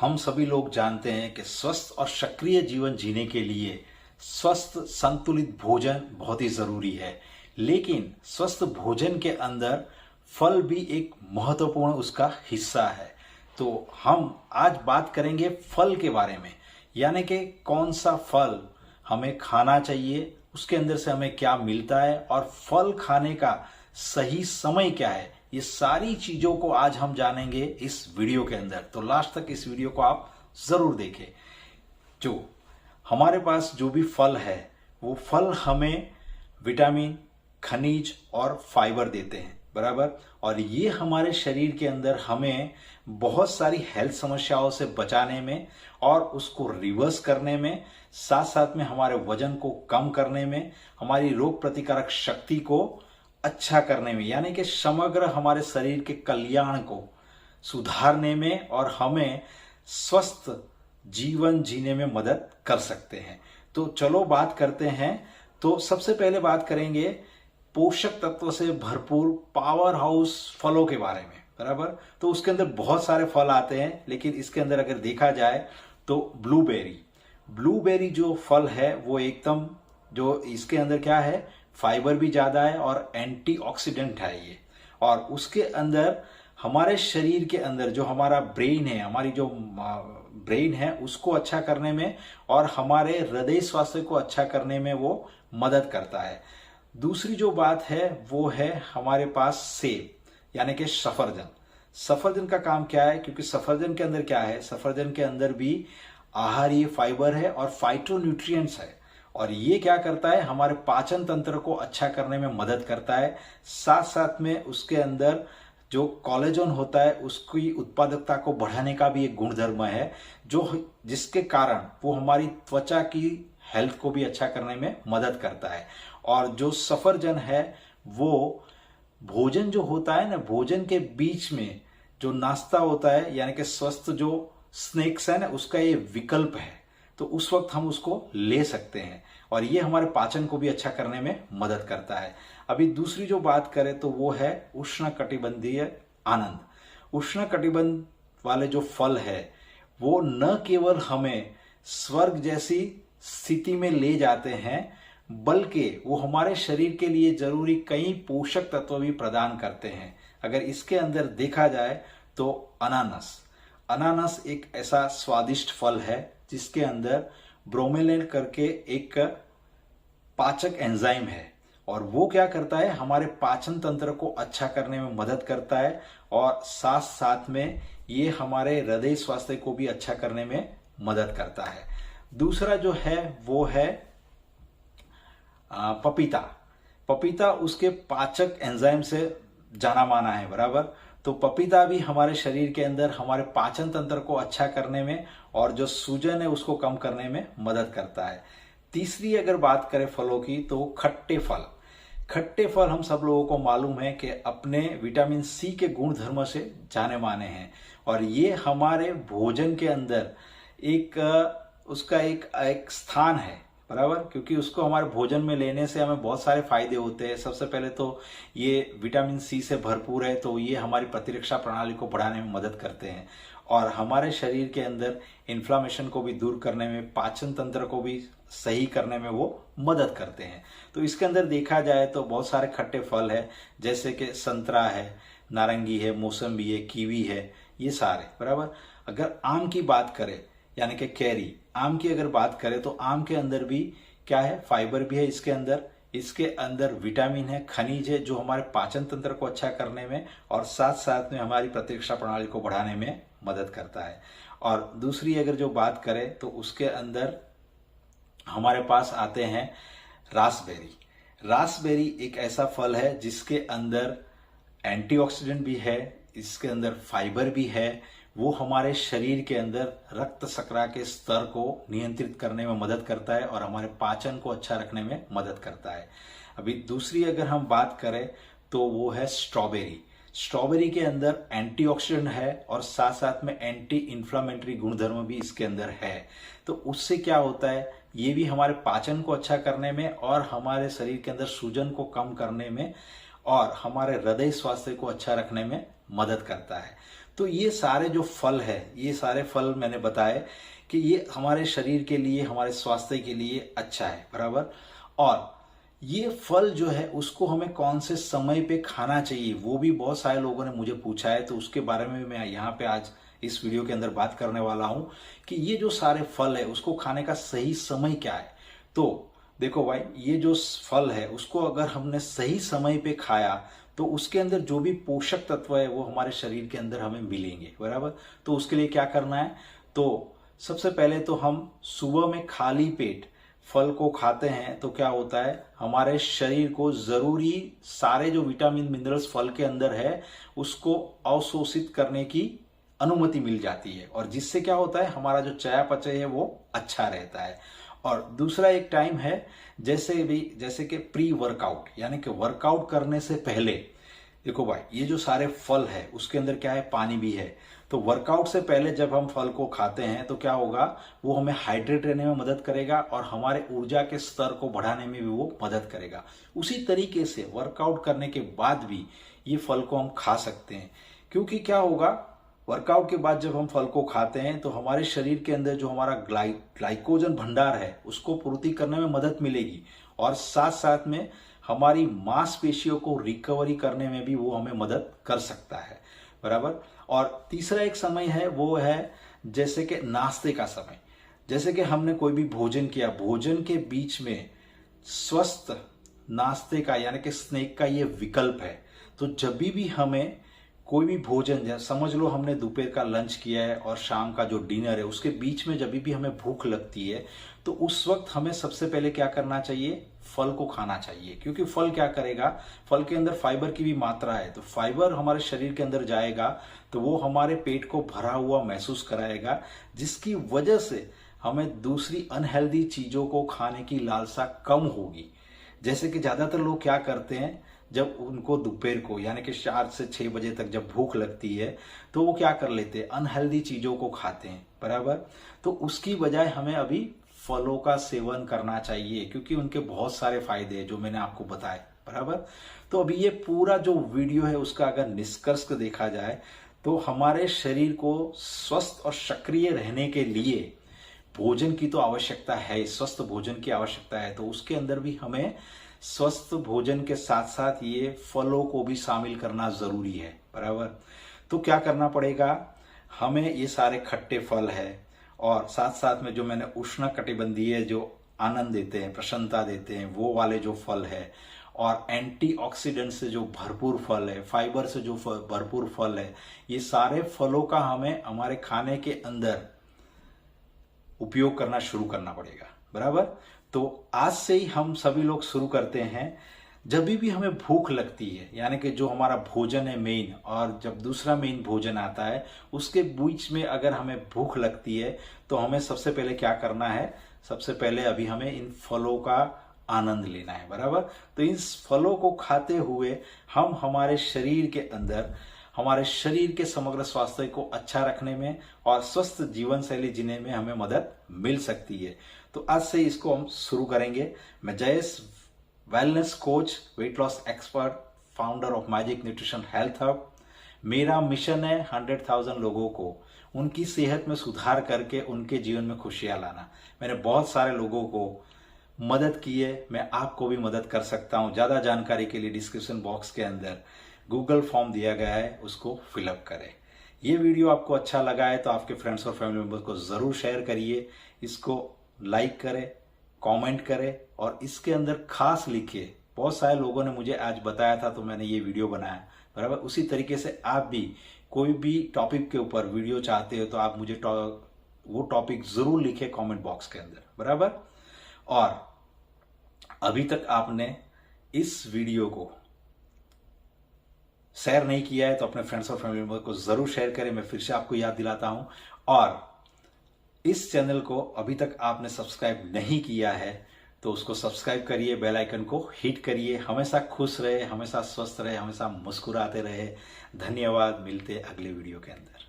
हम सभी लोग जानते हैं कि स्वस्थ और सक्रिय जीवन जीने के लिए स्वस्थ संतुलित भोजन बहुत ही जरूरी है। लेकिन स्वस्थ भोजन के अंदर फल भी एक महत्वपूर्ण उसका हिस्सा है। तो हम आज बात करेंगे फल के बारे में, यानी कि कौन सा फल हमें खाना चाहिए, उसके अंदर से हमें क्या मिलता है और फल खाने का सही समय क्या है। ये सारी चीजों को आज हम जानेंगे इस वीडियो के अंदर। तो लास्ट तक इस वीडियो को आप जरूर देखें। जो हमारे पास जो भी फल है वो फल हमें विटामिन, खनिज और फाइबर देते हैं, बराबर। और ये हमारे शरीर के अंदर हमें बहुत सारी हेल्थ समस्याओं से बचाने में और उसको रिवर्स करने में, साथ साथ में हमारे वजन को कम करने में, हमारी रोग प्रतिकारक शक्ति को अच्छा करने में, यानी कि समग्र हमारे शरीर के कल्याण को सुधारने में और हमें स्वस्थ जीवन जीने में मदद कर सकते हैं। तो चलो बात करते हैं। तो सबसे पहले बात करेंगे पोषक तत्व से भरपूर पावर हाउस फलों के बारे में, बराबर। तो उसके अंदर बहुत सारे फल आते हैं, लेकिन इसके अंदर अगर देखा जाए तो ब्लूबेरी जो फल है वो एकदम, जो इसके अंदर क्या है, फाइबर भी ज्यादा है और एंटीऑक्सीडेंट है ये। और उसके अंदर हमारे शरीर के अंदर जो हमारा ब्रेन है, हमारी जो ब्रेन है उसको अच्छा करने में और हमारे हृदय स्वास्थ्य को अच्छा करने में वो मदद करता है। दूसरी जो बात है वो है हमारे पास सेब, यानी कि सफरजन का काम क्या है, क्योंकि सफरजन के अंदर क्या है, सफरजन के अंदर भी आहारीय फाइबर है और फाइटोन्यूट्रिएंट्स है। और ये क्या करता है, हमारे पाचन तंत्र को अच्छा करने में मदद करता है। साथ साथ में उसके अंदर जो कोलेजन होता है उसकी उत्पादकता को बढ़ाने का भी एक गुणधर्म है, जो जिसके कारण वो हमारी त्वचा की हेल्थ को भी अच्छा करने में मदद करता है। और जो सफरजन है वो भोजन जो होता है ना, भोजन के बीच में जो नाश्ता होता है, यानी कि स्वस्थ जो स्नैक्स है ना, उसका ये विकल्प है। तो उस वक्त हम उसको ले सकते हैं और ये हमारे पाचन को भी अच्छा करने में मदद करता है। अभी दूसरी जो बात करें तो वो है उष्णकटिबंधीय आनंद। उष्णकटिबंध वाले जो फल है वो न केवल हमें स्वर्ग जैसी स्थिति में ले जाते हैं, बल्कि वो हमारे शरीर के लिए जरूरी कई पोषक तत्व भी प्रदान करते हैं। अगर इसके अंदर देखा जाए तो अनानास एक ऐसा स्वादिष्ट फल है जिसके अंदर ब्रोमेलिन करके एक पाचक एंजाइम है और वो क्या करता है, हमारे पाचन तंत्र को अच्छा करने में मदद करता है और साथ साथ में ये हमारे हृदय स्वास्थ्य को भी अच्छा करने में मदद करता है। दूसरा जो है वो है पपीता उसके पाचक एंजाइम से जाना माना है, बराबर। तो पपीता भी हमारे शरीर के अंदर हमारे पाचन तंत्र को अच्छा करने में और जो सूजन है उसको कम करने में मदद करता है। तीसरी अगर बात करें फलों की तो खट्टे फल हम सब लोगों को मालूम है कि अपने विटामिन सी के गुण धर्म से जाने माने हैं और ये हमारे भोजन के अंदर उसका एक स्थान है, बराबर। क्योंकि उसको हमारे भोजन में लेने से हमें बहुत सारे फायदे होते हैं। सबसे पहले तो ये विटामिन सी से भरपूर है, तो ये हमारी प्रतिरक्षा प्रणाली को बढ़ाने में मदद करते हैं और हमारे शरीर के अंदर इन्फ्लामेशन को भी दूर करने में, पाचन तंत्र को भी सही करने में वो मदद करते हैं। तो इसके अंदर देखा जाए तो बहुत सारे खट्टे फल है, जैसे कि संतरा है, नारंगी है, मौसम्बी है, कीवी है, ये सारे, बराबर। अगर आम की बात करें, यानी कि कैरी, आम की अगर बात करें तो आम के अंदर भी क्या है, फाइबर भी है इसके अंदर विटामिन है, खनिज है, जो हमारे पाचन तंत्र को अच्छा करने में और साथ साथ में हमारी प्रतिरक्षा प्रणाली को बढ़ाने में मदद करता है। और दूसरी अगर जो बात करें तो उसके अंदर हमारे पास आते हैं रासबेरी एक ऐसा फल है जिसके अंदर एंटीऑक्सीडेंट भी है, इसके अंदर फाइबर भी है। वो हमारे शरीर के अंदर रक्त शर्करा के स्तर को नियंत्रित करने में मदद करता है और हमारे पाचन को अच्छा रखने में मदद करता है। अभी दूसरी अगर हम बात करें तो वो है स्ट्रॉबेरी के अंदर एंटीऑक्सीडेंट है और साथ साथ में एंटी इंफ्लामेटरी गुणधर्म भी इसके अंदर है। तो उससे क्या होता है, ये भी हमारे पाचन को अच्छा करने में और हमारे शरीर के अंदर सूजन को कम करने में और हमारे हृदय स्वास्थ्य को अच्छा रखने में मदद करता है। तो ये सारे जो फल है, ये सारे फल मैंने बताए कि ये हमारे शरीर के लिए, हमारे स्वास्थ्य के लिए अच्छा है, बराबर। और ये फल जो है उसको हमें कौन से समय पे खाना चाहिए, वो भी बहुत सारे लोगों ने मुझे पूछा है। तो उसके बारे में मैं यहाँ पे आज इस वीडियो के अंदर बात करने वाला हूँ कि ये जो सारे फल है उसको खाने का सही समय क्या है। तो देखो भाई, ये जो फल है उसको अगर हमने सही समय पे खाया तो उसके अंदर जो भी पोषक तत्व है वो हमारे शरीर के अंदर हमें मिलेंगे, बराबर। तो उसके लिए क्या करना है, तो सबसे पहले तो हम सुबह में खाली पेट फल को खाते हैं तो क्या होता है, हमारे शरीर को जरूरी सारे जो विटामिन मिनरल्स फल के अंदर है उसको अवशोषित करने की अनुमति मिल जाती है, और जिससे क्या होता है, हमारा जो चयापचय है वो अच्छा रहता है। और दूसरा एक टाइम है जैसे कि प्री वर्कआउट, यानी कि वर्कआउट करने से पहले। देखो भाई, ये जो सारे फल है उसके अंदर क्या है, पानी भी है। तो वर्कआउट से पहले जब हम फल को खाते हैं तो क्या होगा, वो हमें हाइड्रेट रहने में मदद करेगा और हमारे ऊर्जा के स्तर को बढ़ाने में भी वो मदद करेगा। उसी तरीके से वर्कआउट करने के बाद भी ये फल को हम खा सकते हैं, क्योंकि क्या होगा, वर्कआउट के बाद जब हम फल को खाते हैं तो हमारे शरीर के अंदर जो हमारा ग्लाइकोजन भंडार है उसको पूर्ति करने में मदद मिलेगी, और साथ साथ में हमारी मांसपेशियों को रिकवरी करने में भी वो हमें मदद कर सकता है, बराबर। और तीसरा एक समय है, वो है जैसे कि नाश्ते का समय। जैसे कि हमने कोई भी भोजन किया, भोजन के बीच में स्वस्थ नाश्ते का यानी कि स्नैक का ये विकल्प है। तो जब भी हमें कोई भी भोजन, समझ लो हमने दोपहर का लंच किया है और शाम का जो डिनर है उसके बीच में जब भी हमें भूख लगती है तो उस वक्त हमें सबसे पहले क्या करना चाहिए, फल को खाना चाहिए। क्योंकि फल क्या करेगा, फल के अंदर फाइबर की भी मात्रा है, तो फाइबर हमारे शरीर के अंदर जाएगा तो वो हमारे पेट को भरा हुआ महसूस कराएगा, जिसकी वजह से हमें दूसरी अनहेल्दी चीजों को खाने की लालसा कम होगी। जैसे कि ज्यादातर लोग क्या करते हैं, जब उनको दोपहर को यानी कि 4 से 6 बजे तक जब भूख लगती है तो वो क्या कर लेते हैं, अनहेल्दी चीजों को खाते हैं, बराबर। तो उसकी बजाय हमें अभी फलों का सेवन करना चाहिए, क्योंकि उनके बहुत सारे फायदे हैं जो मैंने आपको बताए, बराबर। तो अभी ये पूरा जो वीडियो है उसका अगर निष्कर्ष देखा जाए तो हमारे शरीर को स्वस्थ और सक्रिय रहने के लिए भोजन की तो आवश्यकता है, स्वस्थ भोजन की आवश्यकता है। तो उसके अंदर भी हमें स्वस्थ भोजन के साथ साथ ये फलों को भी शामिल करना जरूरी है, बराबर। तो क्या करना पड़ेगा, हमें ये सारे खट्टे फल है और साथ साथ में जो मैंने उष्ण कटिबंधीय जो आनंद देते हैं, प्रसन्नता देते हैं, वो वाले जो फल है, और एंटीऑक्सीडेंट से जो भरपूर फल है, फाइबर से जो भरपूर फल है, ये सारे फलों का हमें हमारे खाने के अंदर उपयोग करना शुरू करना पड़ेगा, बराबर। तो आज से ही हम सभी लोग शुरू करते हैं। जब भी हमें भूख लगती है, यानी कि जो हमारा भोजन है मेन, और जब दूसरा मेन भोजन आता है उसके बीच में अगर हमें भूख लगती है तो हमें सबसे पहले क्या करना है, सबसे पहले अभी हमें इन फलों का आनंद लेना है, बराबर। तो इन फलों को खाते हुए हम हमारे शरीर के अंदर, हमारे शरीर के समग्र स्वास्थ्य को अच्छा रखने में और स्वस्थ जीवन शैली जीने में हमें मदद मिल सकती है। तो आज से इसको हम शुरू करेंगे। मैं Jayesh, wellness coach, weight loss expert, founder of magic nutrition health hub. मेरा मिशन है 100,000 लोगों को उनकी सेहत में सुधार करके उनके जीवन में खुशियां लाना। मैंने बहुत सारे लोगों को मदद की है, मैं आपको भी मदद कर सकता हूं। ज्यादा जानकारी के लिए डिस्क्रिप्शन बॉक्स के अंदर गूगल फॉर्म दिया गया है, उसको फिलअप करें। ये वीडियो आपको अच्छा लगा है तो आपके फ्रेंड्स और फैमिली मेंबर्स को जरूर शेयर करिए, इसको लाइक करें, कमेंट करें और इसके अंदर खास लिखिए। बहुत सारे लोगों ने मुझे आज बताया था तो मैंने ये वीडियो बनाया, बराबर। उसी तरीके से आप भी कोई भी टॉपिक के ऊपर वीडियो चाहते हो तो आप मुझे वो टॉपिक जरूर लिखे कमेंट बॉक्स के अंदर, बराबर। और अभी तक आपने इस वीडियो को शेयर नहीं किया है तो अपने फ्रेंड्स और फैमिली मेंबर को जरूर शेयर करें। मैं फिर से आपको याद दिलाता हूं, और इस चैनल को अभी तक आपने सब्सक्राइब नहीं किया है तो उसको सब्सक्राइब करिए, बेल आइकन को हिट करिए। हमेशा खुश रहे, हमेशा स्वस्थ रहे, हमेशा मुस्कुराते रहे। धन्यवाद, मिलते अगले वीडियो के अंदर।